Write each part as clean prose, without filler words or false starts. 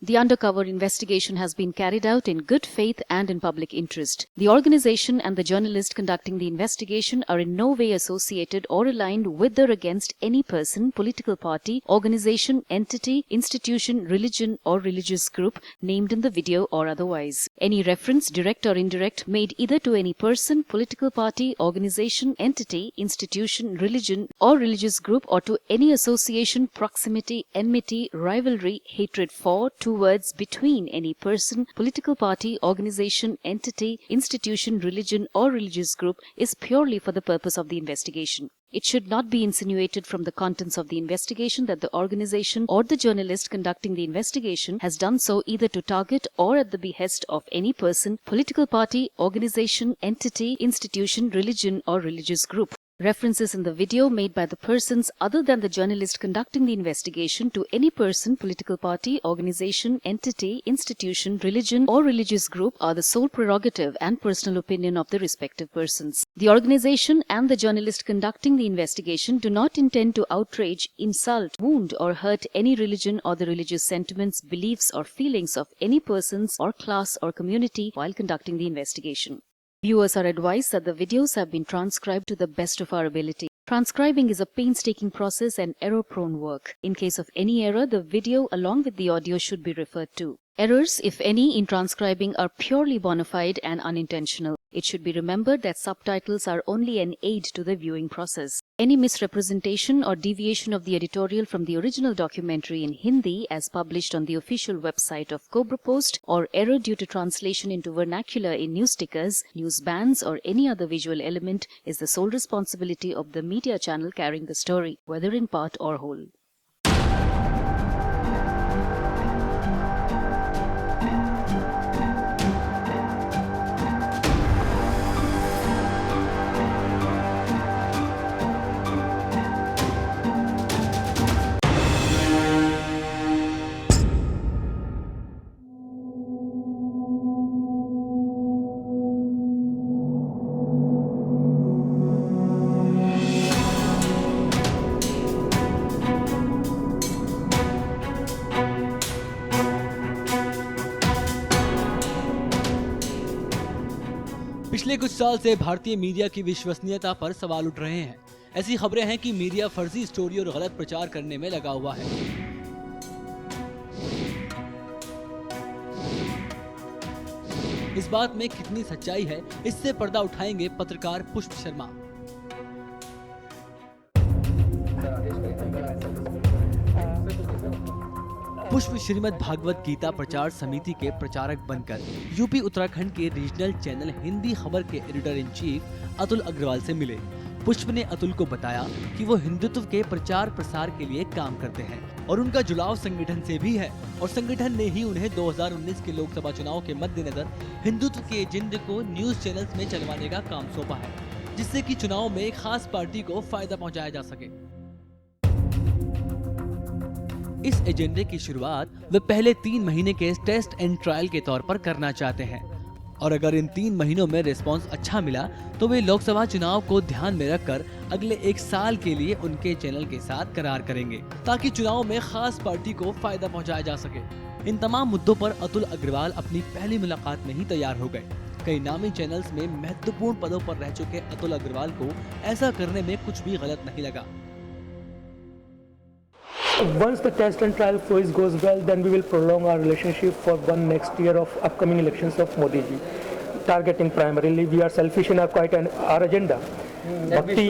The undercover investigation has been carried out in good faith and in public interest. The organization and the journalist conducting the investigation are in no way associated or aligned with or against any person, political party, organization, entity, institution, religion, or religious group named in the video or otherwise. Any reference, direct or indirect, made either to any person, political party, organization, entity, institution, religion, or religious group, or to any association, proximity, enmity, rivalry, hatred for, towards, between any person, political party, organization, entity, institution, religion, or religious group is purely for the purpose of the investigation. It should not be insinuated from the contents of the investigation that the organization or the journalist conducting the investigation has done so either to target or at the behest of any person, political party, organization, entity, institution, religion, or religious group. References in the video made by the persons other than the journalist conducting the investigation to any person, political party, organization, entity, institution, religion, or religious group are the sole prerogative and personal opinion of the respective persons. The organization and the journalist conducting the investigation do not intend to outrage, insult, wound, or hurt any religion or the religious sentiments, beliefs, or feelings of any persons or class or community while conducting the investigation. Viewers are advised that the videos have been transcribed to the best of our ability. Transcribing is a painstaking process and error-prone work. In case of any error, the video along with the audio should be referred to. Errors, if any, in transcribing are purely bona fide and unintentional. It should be remembered that subtitles are only an aid to the viewing process. Any misrepresentation or deviation of the editorial from the original documentary in Hindi as published on the official website of Cobra Post, or error due to translation into vernacular in news stickers, news bands, or any other visual element is the sole responsibility of the media channel carrying the story, whether in part or whole. पिछले कुछ साल से भारतीय media की विश्वसनीयता पर सवाल उठ रहे हैं। ऐसी खबरें हैं कि मीडिया फर्जी स्टोरी और गलत प्रचार करने में लगा हुआ है। इस बात में कितनी सच्चाई है, इससे पर्दा उठाएंगे पत्रकार पुष्प शर्मा। पुष्प श्रीमद् भागवत गीता प्रचार समिति के प्रचारक बनकर यूपी उत्तराखंड के रीजनल चैनल हिंदी खबर के editor in chief Atul Agrawal से मिले। पुष्प ने अतुल को बताया कि वो हिंदुत्व के प्रचार प्रसार के लिए काम करते हैं और उनका जुड़ाव संगठन से भी है, और संगठन ने ही उन्हें 2019 के लोकसभा चुनाव के मद्देनजर हिंदुत्व के एजेंडे को न्यूज चैनल्स में चलवाने का काम सौंपा है, जिससे कि चुनाव में एक खास पार्टी को फायदा पहुंचाया जा सके। इस एजेंडे की शुरुआत वे पहले 3 महीने के टेस्ट एंड ट्रायल के तौर पर करना चाहते हैं, और अगर इन 3 महीनों में रिस्पांस अच्छा मिला तो वे लोकसभा चुनाव को ध्यान में रखकर अगले 1 साल के लिए उनके चैनल के साथ करार करेंगे, ताकि चुनाव में खास पार्टी को फायदा पहुंचाया जा सके। इन तमाम मुद्दों पर अतुल अग्रवाल अपनी पहली मुलाकात में ही तैयार हो गए। कई नामी चैनल्स में महत्वपूर्ण पदों पर रह चुके अतुल अग्रवाल को ऐसा करने में कुछ भी गलत नहीं लगा। Once the test and trial phase goes well, then we will prolong our relationship for one next year of upcoming elections of Modi ji. Targeting primarily, we are selfish in our agenda. भक्ति,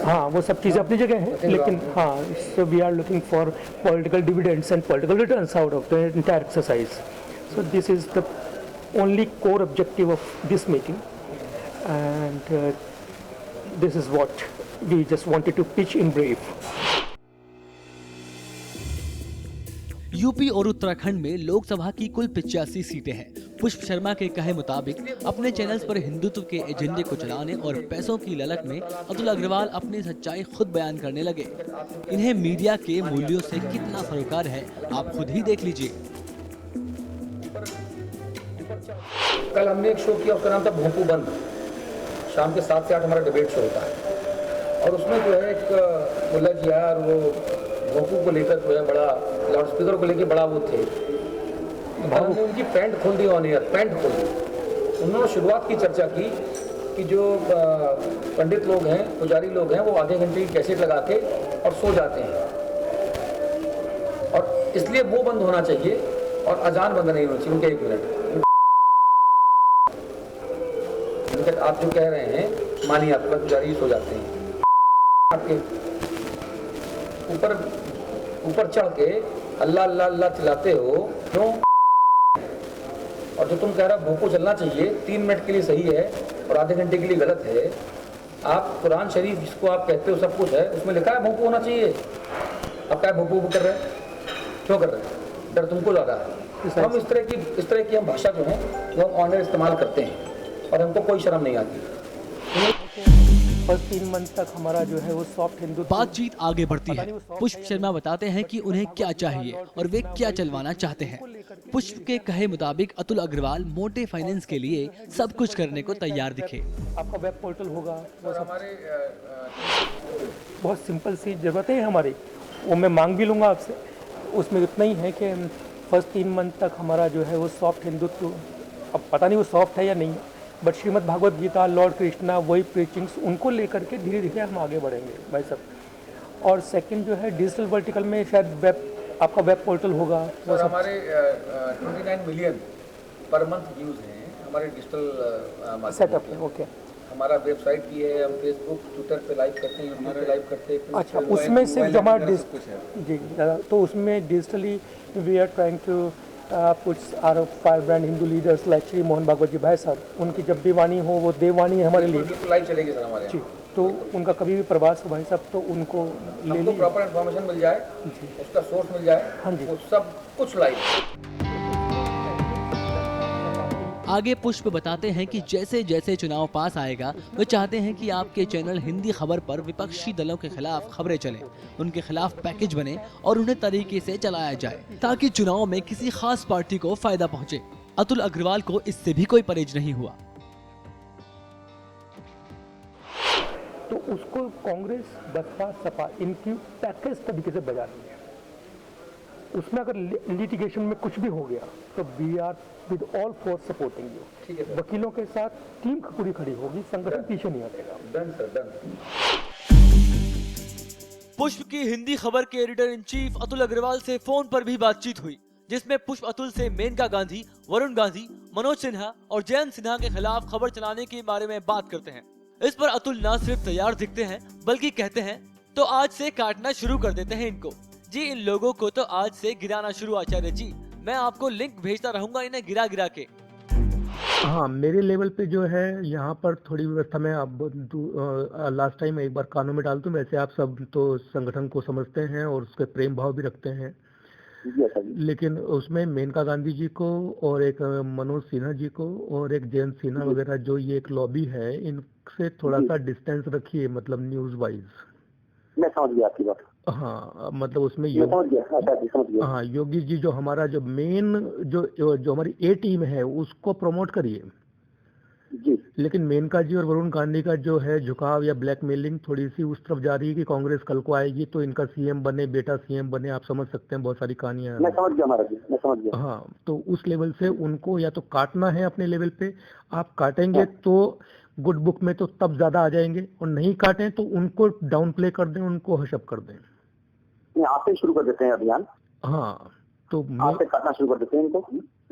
हाँ, वो सब चीज़ें अपनी जगह हैं, लेकिन हाँ, so we are looking for political dividends and political returns out of the entire exercise. So this is the only core objective of this meeting, and this is what we just wanted to pitch in brief. UP और उत्तराखंड में लोकसभा की कुल 85 सीटें हैं। पुष्प शर्मा के कहे मुताबिक अपने चैनल्स पर हिंदुत्व के एजेंडे को चलाने और पैसों की ललक में अतुल अग्रवाल अपनी सच्चाई खुद बयान करने लगे। इन्हें मीडिया के मूल्यों से कितना सरोकार है, आप खुद ही देख लीजिए। कल हमने एक शो किया, उसका नाम था भोंपू बंद। शाम के 7 से 8 हमारा डिबेट शो होता है, और उसमें जो है एक मुल्ला जी आया और वो भोंपू को लेकर जो है बड़ा लाउड स्पीकर को लेकर बड़ा वो थे। कल हमने उनकी पैंट खोल दी ऑन एयर, पैंट खोल दी। उन्होंने शुरुआत की चर्चा की कि जो पंडित लोग हैं, पुजारी लोग हैं, वो आधे घंटे की कैसेट लगा के और सो जाते हैं, और इसलिए वो बंद होना चाहिए और अजान बंद नहीं होनी चाहिए। उनके 1 मिनट आप जो कह रहे हैं, मानिए आपका पुजारी सो जाते हैं, आपके ऊपर चढ़ के अल्लाह अल्लाह अल्लाह चिल्लाते हो क्यों? और जो तुम कह रहे हो भूखो चलना चाहिए, 3 मिनट के लिए सही है और आधे घंटे के लिए गलत है। आप कुरान शरीफ जिसको आप कहते हो सब कुछ है, उसमें लिखा है भूखो होना चाहिए। अब क्या भूखो कर रहे हैं? क्यों कर रहे हैं? डर तुमको ज़्यादा है। हम इस तरह की हम भाषा जो है वो हम ऑनर इस्तेमाल करते हैं और हमको कोई शर्म नहीं आती। फर्स्ट 3 मंथ तक हमारा जो है वो सॉफ्ट हिंदू। बातचीत आगे बढ़ती है। पुष्प शर्मा बताते हैं कि उन्हें क्या चाहिए और वे क्या चलवाना चाहते हैं। पुष्प के कहे मुताबिक अतुल अग्रवाल मोटे फाइनेंस के लिए सब कुछ करने को तैयार दिखे। आपका वेब पोर्टल होगा, वो हमारे बहुत सिंपल सी जरूरत है हमारी, वो मैं मांग भी लूँगा आपसे। उसमें इतना ही है कि फर्स्ट 3 मंथ तक हमारा जो है वो सॉफ्ट हिंदुत्व, अब पता नहीं वो सॉफ्ट है या नहीं, बट श्रीमद् भागवत गीता, लॉर्ड कृष्णा, वही प्रीचिंग्स, उनको लेकर के धीरे धीरे हम आगे बढ़ेंगे भाई साहब। और सेकंड जो है डिजिटल वर्टिकल में शायद वेब, आपका वेब पोर्टल होगा। वो हमारे 29 मिलियन पर मंथ व्यूज़ हैं हमारे डिजिटल सेटअप है। ओके, हमारा वेबसाइट भी है, हम फेसबुक, ट्विटर पे लाइव करते हैं, यूट्यूब पे लाइव करते हैं। अच्छा, उसमें सिर्फ हमारा जी दादा, तो उसमें digitally we are trying to puts our fire brand Hindu leaders like Shri Mohan Bhagwat ji भाई साहब, उनकी जब भी वाणी हो वो देववाणी है हमारे लिए। बिल्कुल लाइव चलेगी सर हमारे जी, तो उनका कभी भी प्रवास हो भाई साहब तो उनको ले लीजिए, प्रॉपर इन्फॉर्मेशन मिल जाए, उसका सोर्स मिल जाए। हाँ जी, वो सब कुछ लाइव। आगे पुष्प बताते हैं कि जैसे जैसे चुनाव पास आएगा, वे चाहते हैं कि आपके चैनल हिंदी खबर पर विपक्षी दलों के खिलाफ खबरें चलें, उनके खिलाफ पैकेज बने और उन्हें तरीके से चलाया जाए ताकि चुनाव में किसी खास पार्टी को फायदा पहुंचे। अतुल अग्रवाल को इससे भी कोई परहेज नहीं हुआ। तो उसको कांग्रेस, बसपा, सपा इनकी पैकेज तरीके से बजा रही है। उसमें अगर लिटिगेशन में कुछ भी हो गया तो we are with all force supporting you. ठीक है, वकीलों के साथ टीम पूरी खड़ी होगी, संगठन पीछे नहीं हटेगा। Done sir, done. पुष्प की हिंदी खबर के editor in chief Atul Agrawal से फोन पर भी बातचीत हुई, जिसमें पुष्प अतुल से मेनका गांधी, वरुण गांधी, मनोज सिन्हा और जयंत सिन्हा के खिलाफ खबर चलाने के बारे में बात करते हैं। इस पर अतुल न सिर्फ तैयार दिखते हैं बल्कि कहते हैं तो आज से काटना शुरू कर देते हैं इनको जी, इन लोगों को तो आज से गिराना शुरू आचार्य जी, मैं आपको लिंक भेजता रहूंगा इन्हें गिरा गिरा के। हाँ, मेरे लेवल पे जो है यहाँ पर थोड़ी व्यवस्था में अब लास्ट टाइम एक बार कानों में डाल दूं। वैसे आप सब तो संगठन को समझते हैं और उसके प्रेम भाव भी रखते हैं, लेकिन उसमें मेनका गांधी जी को और एक मनोज सिन्हा जी को और एक जयंत सिन्हा वगैरह जो ये एक लॉबी है, इनसे थोड़ा सा डिस्टेंस रखिए, मतलब न्यूज वाइज। मैं समझ गया आपकी बात। हाँ, मतलब उसमें समझ गया। हाँ, योगी जी जो हमारा जो मेन जो हमारी ए टीम है उसको प्रमोट करिए जी, लेकिन मेनका जी और वरुण गांधी का जो है झुकाव या ब्लैकमेलिंग थोड़ी सी उस तरफ जा रही है कि कांग्रेस कल को आएगी तो इनका सीएम बने, बेटा सीएम बने। आप समझ सकते हैं, बहुत सारी कहानियां। मैं समझ गया महाराज जी, मैं समझ गया। हाँ, तो उस लेवल से उनको या तो काटना है अपने लेवल पे, आप काटेंगे तो गुड बुक में तो तब ज्यादा आ जाएंगे, और नहीं काटें तो उनको डाउन प्ले कर दें, उनको हशअप कर दें। आप ही शुरू कर देते हैं अभियान। हाँ, तो आप से काटना शुरू कर देते हैं इनको।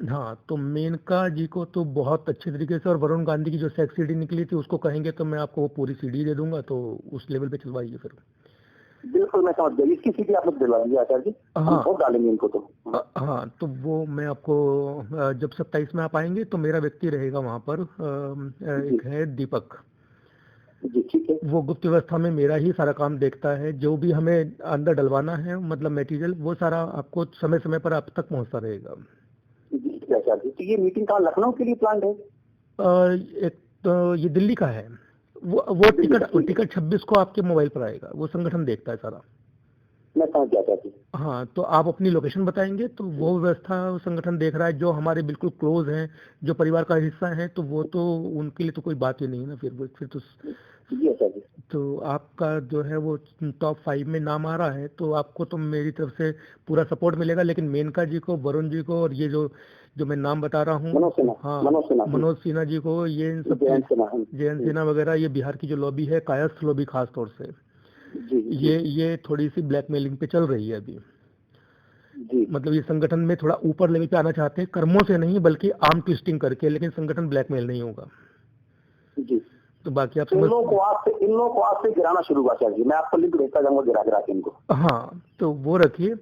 हाँ, तो मेनका जी को तो बहुत अच्छे तरीके से, और वरुण गांधी की जो सेक्स सीडी निकली थी उसको कहेंगे तो मैं आपको वो पूरी सीडी दे दूंगा, तो उस लेवल पे चलवाइए फिर। बिल्कुल, मैं समझ गया। इसकी सीडी आप लोग दिलवाइए आचार्य जी। हाँ, हम डालेंगे इनको तो। हाँ, तो वो मैं आपको जब 27 में आप आएंगे तो मेरा व्यक्ति रहेगा वहाँ पर, एक है दीपक जी, ठीक है। वो गुप्त व्यवस्था में मेरा ही सारा काम देखता है, जो भी हमें अंदर डलवाना है मतलब मटेरियल, वो सारा आपको समय समय पर आप तक पहुँचता रहेगा। जी आचार्य जी, तो ये मीटिंग कहाँ, लखनऊ के लिए प्लान है? एक तो ये दिल्ली का है, वो टिकट 26 को आपके मोबाइल पर आएगा, वो संगठन देखता है सारा। मैं समझ गया आचार्य जी। हाँ, तो आप अपनी लोकेशन बताएंगे तो वो व्यवस्था संगठन देख रहा है। जो हमारे बिल्कुल क्लोज हैं, जो परिवार का हिस्सा है, तो वो तो उनके लिए तो कोई बात ही नहीं है ना, फिर तो जी आचार्य जी। तो आपका जो है वो टॉप 5 में नाम आ रहा है, तो आपको तो मेरी तरफ से पूरा सपोर्ट मिलेगा। लेकिन मेनका जी को, वरुण जी को और ये जो मैं नाम बता रहा हूँ, मनोज सिन्हा, हाँ मनोज सिन्हा जी को, ये इन सब जयंत सिन्हा, जयंत सिन्हा वगैरह, ये बिहार की जो लॉबी है, कायस्थ लॉबी खास तौर से, ये थोड़ी सी ब्लैकमेलिंग पे चल रही है अभी। जी, मतलब ये संगठन में थोड़ा ऊपर लेवल पे आना चाहते हैं, कर्मों से नहीं बल्कि आर्म ट्विस्टिंग करके, लेकिन संगठन ब्लैकमेल नहीं होगा। जी। तो बाकी आप इन समझ, लोगों को आज से गिराना शुरू हुआ चाहिए। मैं आपको लिंक भेजता जाऊंगा गिरा के इनको। हाँ, तो वो रखिए।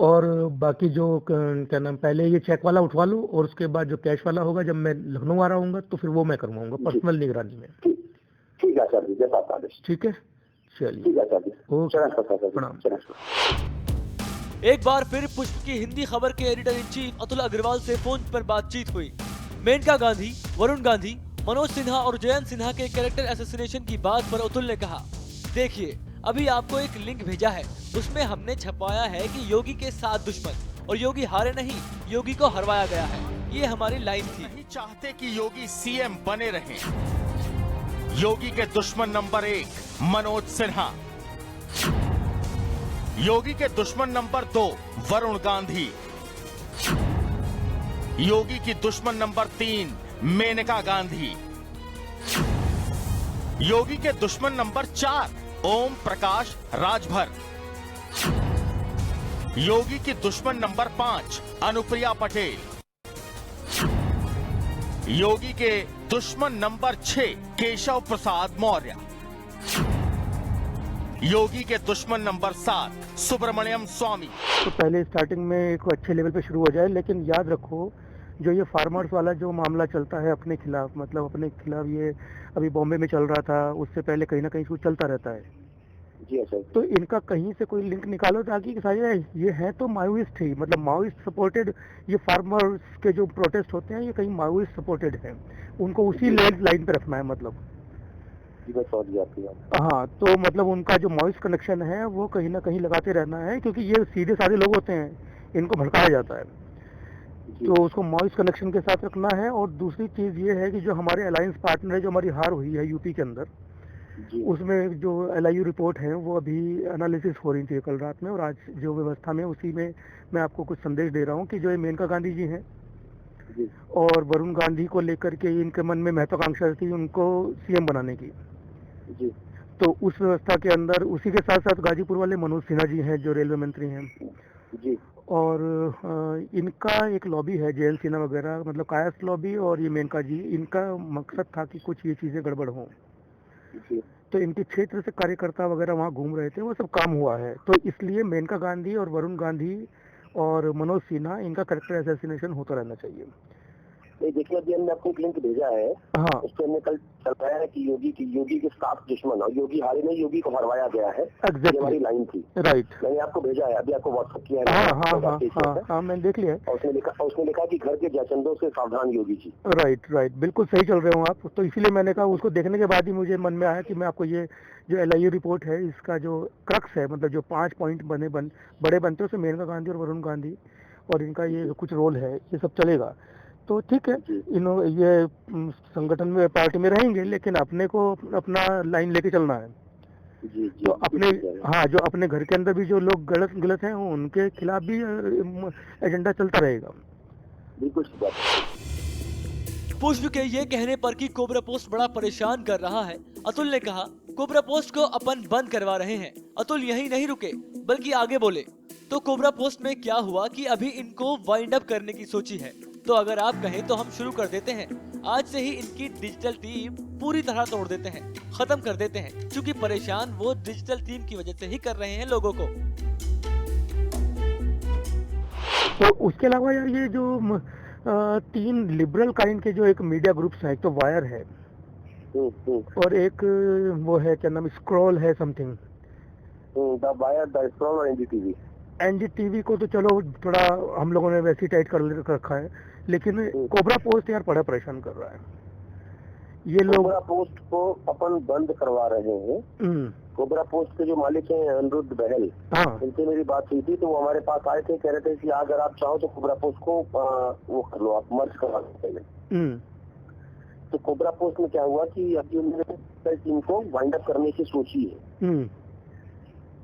और बाकी जो क्या नाम, पहले ये चेक वाला उठवा लो, और उसके बाद जो कैश वाला होगा, जब मैं लखनऊ आ रहा हूँ तो फिर वो मैं करवाऊंगा पर्सनल निगरानी में। ठीक है सर जी, जैसा आपका आदेश। ठीक है, चलिए, ठीक है सर जी, ओके, प्रणाम। एक बार फिर पुष्प की हिंदी खबर के editor in chief Atul Agrawal से फोन पर बातचीत हुई। मेनका गांधी, वरुण गांधी, मनोज सिन्हा और जयंत सिन्हा के कैरेक्टर असैसिनेशन की बात पर अतुल ने कहा, देखिए अभी आपको एक लिंक भेजा है, उसमें हमने छपाया है कि योगी के 7 दुश्मन, और योगी हारे नहीं, योगी को हरवाया गया है। ये हमारी लाइन थी। नहीं चाहते कि योगी सीएम बने रहें। योगी के दुश्मन नंबर 1 मनोज सिन्हा, योगी के दुश्मन नंबर 2 वरुण गांधी, योगी की दुश्मन नंबर 3 मेनका गांधी, योगी के दुश्मन नंबर 4 ओम प्रकाश राजभर, योगी की दुश्मन नंबर 5 अनुप्रिया पटेल, योगी के दुश्मन नंबर 6 केशव प्रसाद मौर्य, योगी के दुश्मन नंबर 7 सुब्रमण्यम स्वामी। तो पहले स्टार्टिंग में एक अच्छे लेवल पे शुरू हो जाए, लेकिन याद रखो जो ये फार्मर्स वाला जो मामला चलता है अपने खिलाफ, मतलब अपने खिलाफ, ये अभी बॉम्बे में चल रहा था, उससे पहले कहीं ना कहीं कुछ चलता रहता है। जी सर। तो इनका कहीं से कोई लिंक निकालो, ताकि शायद ये है तो माओइस्ट ही, मतलब माओइस्ट सपोर्टेड, ये फार्मर्स के जो प्रोटेस्ट होते हैं ये कहीं माओइस्ट सपोर्टेड है, उनको उसी लाइन पे रखना है। मतलब हाँ, तो मतलब उनका जो माओइस्ट कनेक्शन है वो कहीं ना कहीं लगाते रहना है, क्योंकि ये सीधे साधे लोग होते हैं, इनको भड़काया जाता है, तो उसको माओइस्ट कनेक्शन के साथ रखना है। और दूसरी चीज ये है कि जो हमारे अलायंस पार्टनर है, जो हमारी हार हुई है यूपी के अंदर, उसमें जो LIU रिपोर्ट है वो अभी एनालिसिस हो रही थी कल रात में, और आज जो व्यवस्था में उसी में मैं आपको कुछ संदेश दे रहा हूँ कि जो ये मेनका गांधी जी हैं और वरुण गांधी को लेकर के इनके मन में महत्वाकांक्षा थी उनको CM बनाने की। तो उस व्यवस्था के अंदर उसी के साथ साथ गाजीपुर वाले मनोज सिन्हा जी हैं जो रेलवे मंत्री हैं जी, और इनका एक लॉबी है जयंत सिन्हा वगैरह, मतलब कायस्थ लॉबी, और ये मेनका जी, इनका मकसद था कि कुछ ये चीजें गड़बड़ हों। तो इनके क्षेत्र से कार्यकर्ता वगैरह वहाँ घूम रहे थे, वो सब काम हुआ है। तो इसलिए मेनका गांधी और वरुण गांधी और मनोज सिन्हा, इनका कैरेक्टर असैसिनेशन होता रहना चाहिए। देखिए अभी हमने आपको एक लिंक भेजा है, हाँ, उस पर हमने कल चलाया है कि योगी के 7 दुश्मन, और योगी हारे नहीं, योगी को हरवाया गया है। एग्जैक्टली, हमारी लाइन थी। राइट, मैंने आपको भेजा है, अभी आपको व्हाट्सएप किया है। हाँ, मैंने देख लिया। और उसने लिखा कि घर के जयचंदों से सावधान योगी जी। राइट, बिल्कुल सही चल रहे हो आप। तो इसीलिए मैंने कहा, उसको देखने के बाद ही मुझे मन में आया कि मैं आपको ये जो LIU रिपोर्ट है, इसका जो क्रक्स है, मतलब जो 5 पॉइंट बड़े बनते हैं, उसमें मेनका गांधी और वरुण गांधी और इनका ये कुछ रोल है, ये सब चलेगा। तो ठीक है, ये संगठन में, पार्टी में रहेंगे, लेकिन अपने को अपना लाइन लेके चलना है। तो अपने, हाँ, जो अपने घर के अंदर भी जो लोग गलत हैं, उनके खिलाफ भी एजेंडा चलता रहेगा। बिल्कुल। पुष्प के ये कहने पर कि कोबरा पोस्ट बड़ा परेशान कर रहा है, अतुल ने कहा, कोबरा पोस्ट को अपन बंद करवा रहे हैं। अतुल यहीं नहीं रुके, बल्कि आगे बोले, तो कोबरा पोस्ट में क्या हुआ कि अभी इनको वाइंड अप करने की सोची है, तो अगर आप कहें तो हम शुरू कर देते हैं। आज से ही इनकी डिजिटल टीम पूरी तरह तोड़ देते हैं, खत्म कर देते हैं, क्योंकि परेशान वो डिजिटल टीम की वजह से ही कर रहे हैं लोगों को। तो उसके अलावा यार, ये जो 3 लिबरल काइंड के जो एक मीडिया ग्रुप्स हैं, एक तो वायर है और एक वो है, क्या नाम, स्क्रॉल है something, the wire, the scroll और NDTV को तो चलो थोड़ा हम लोगों ने वैसे ही टाइट कर रखा है, लेकिन कोबरा पोस्ट यार बड़ा परेशान कर रहा है। ये लोग कोबरा पोस्ट को अपन बंद करवा रहे हैं। कोबरा पोस्ट के जो मालिक हैं अनिरुद्ध बहल, उनसे मेरी बात हुई थी, तो वो हमारे पास आए थे, कह रहे थे कि अगर आप चाहो तो कोबरा पोस्ट को वो कर लो, आप मर्ज करवा सकते हैं। तो कोबरा पोस्ट में क्या हुआ कि अभी उन्होंने टीम को वाइंड अप करने की सोची है।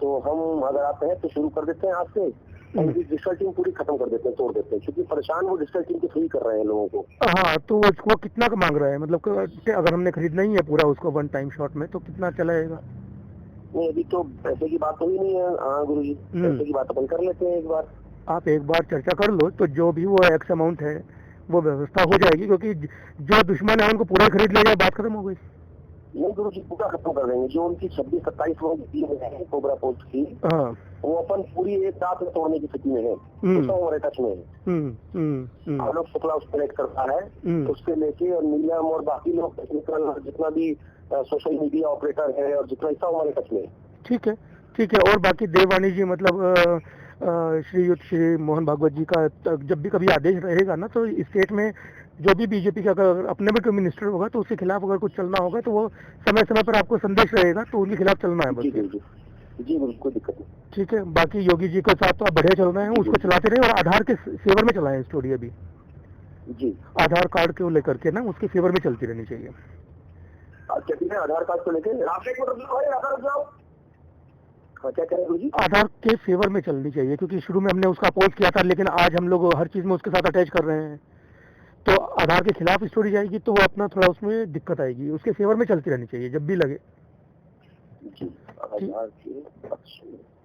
तो हम अगर आप कहें तो शुरू कर देते हैं आज से, और डिजिटल टीम पूरी खत्म कर देते हैं, तोड़ देते हैं, क्योंकि परेशान वो डिजिटल टीम के थ्रू ही कर रहे हैं लोगों को। हाँ, तो वो कितना का मांग रहा है, मतलब अगर हमने खरीदना ही है पूरा उसको वन टाइम शॉट में, तो कितना चलाएगा? नहीं, अभी तो पैसे की बात तो ही नहीं है। हाँ गुरु जी, पैसे की बात अपन कर लेते हैं एक बार। आप एक बार चर्चा कर लो, तो जो भी वो एक्स अमाउंट है वो व्यवस्था हो जाएगी, क्योंकि जो दुश्मन है उनको पूरा खरीद लिया जाए, बात खत्म हो गई। नहीं गुरु जी, पूरा खत्म कर देंगे। जो उनकी 26-27 लोग है कोबरा पोस्ट की, वो अपन पूरी एक रात में तोड़ने की स्थिति में है, हमारे टच में है। आलोक शुक्ला उस पर करता है, उसके लेके और नीलम और बाकी लोग टेक्निकल जितना भी सोशल मीडिया ऑपरेटर है और जितना हिस्सा हमारे टच में है। ठीक है, ठीक है। और बाकी देववाणी जी, मतलब श्री मोहन भागवत जी का जब भी कभी आदेश रहेगा ना, तो स्टेट में जो भी बीजेपी का अगर अपने में कोई मिनिस्टर होगा तो उसके खिलाफ अगर कुछ चलना होगा तो वो समय समय पर आपको संदेश रहेगा, तो उनके खिलाफ चलना है। जी कोई दिक्कत नहीं। ठीक है, बाकी योगी जी के साथ तो आप बढ़िया चल रहे हैं, उसको चलाते रहे, और आधार के फेवर में चलाएं स्टोरी अभी। जी, आधार कार्ड को लेकर के ना उसके फेवर में चलती रहनी चाहिए। आधार कार्ड को लेकर क्या कह रहे हैं जी? आधार के फेवर में चलनी चाहिए, क्योंकि शुरू में हमने उसका अपोज किया था, लेकिन आज हम लोग हर चीज में उसके साथ अटैच कर रहे हैं, तो आधार के खिलाफ स्टोरी जाएगी तो वो अपना थोड़ा उसमें दिक्कत आएगी। उसके फेवर में चलती रहनी चाहिए जब भी लगे।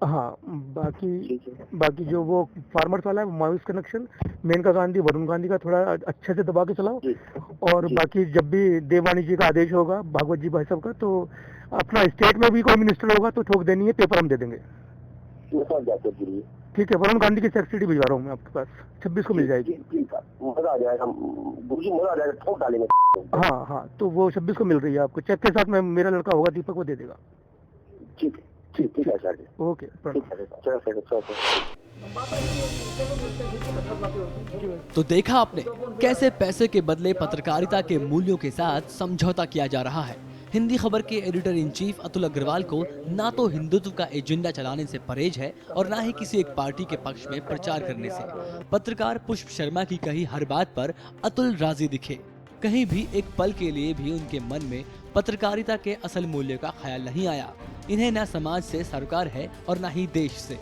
हाँ, बाकी जो वो फार्मर्स वाला है, माओइस्ट कनेक्शन, मेनका गांधी, वरुण गांधी का थोड़ा अच्छे से दबा के चलाओ। और बाकी जब भी देववाणी जी का आदेश होगा, भागवत जी भाई साहब का, तो अपना स्टेट में भी कोई मिनिस्टर होगा तो ठोक देनी है, पेपर हम दे देंगे। ठीक है, वरुण गांधी की सब्सिडी भिजवा रहा हूँ मैं आपके पास, 26 को मिल जाएगी। मजा आ जाएगा मजा आ जाएगा, ठोक डालेंगे। हाँ, तो वो 26 को मिल रही है आपको, चेक के साथ में मेरा लड़का होगा दीपक, वो दे देगा। ठीक है सर। ओके, तो देखा आपने कैसे पैसे के बदले पत्रकारिता के मूल्यों के साथ समझौता किया जा रहा है। हिंदी खबर के editor in chief Atul Agrawal को ना तो हिंदुत्व का एजेंडा चलाने से परहेज है और ना ही किसी एक पार्टी के पक्ष में प्रचार करने से। पत्रकार पुष्प शर्मा की कही हर बात पर अतुल राजी दिखे। कहीं भी एक पल के लिए भी उनके मन में पत्रकारिता के असल मूल्य का ख्याल नहीं आया। इन्हें न समाज से सरोकार है और न ही देश से।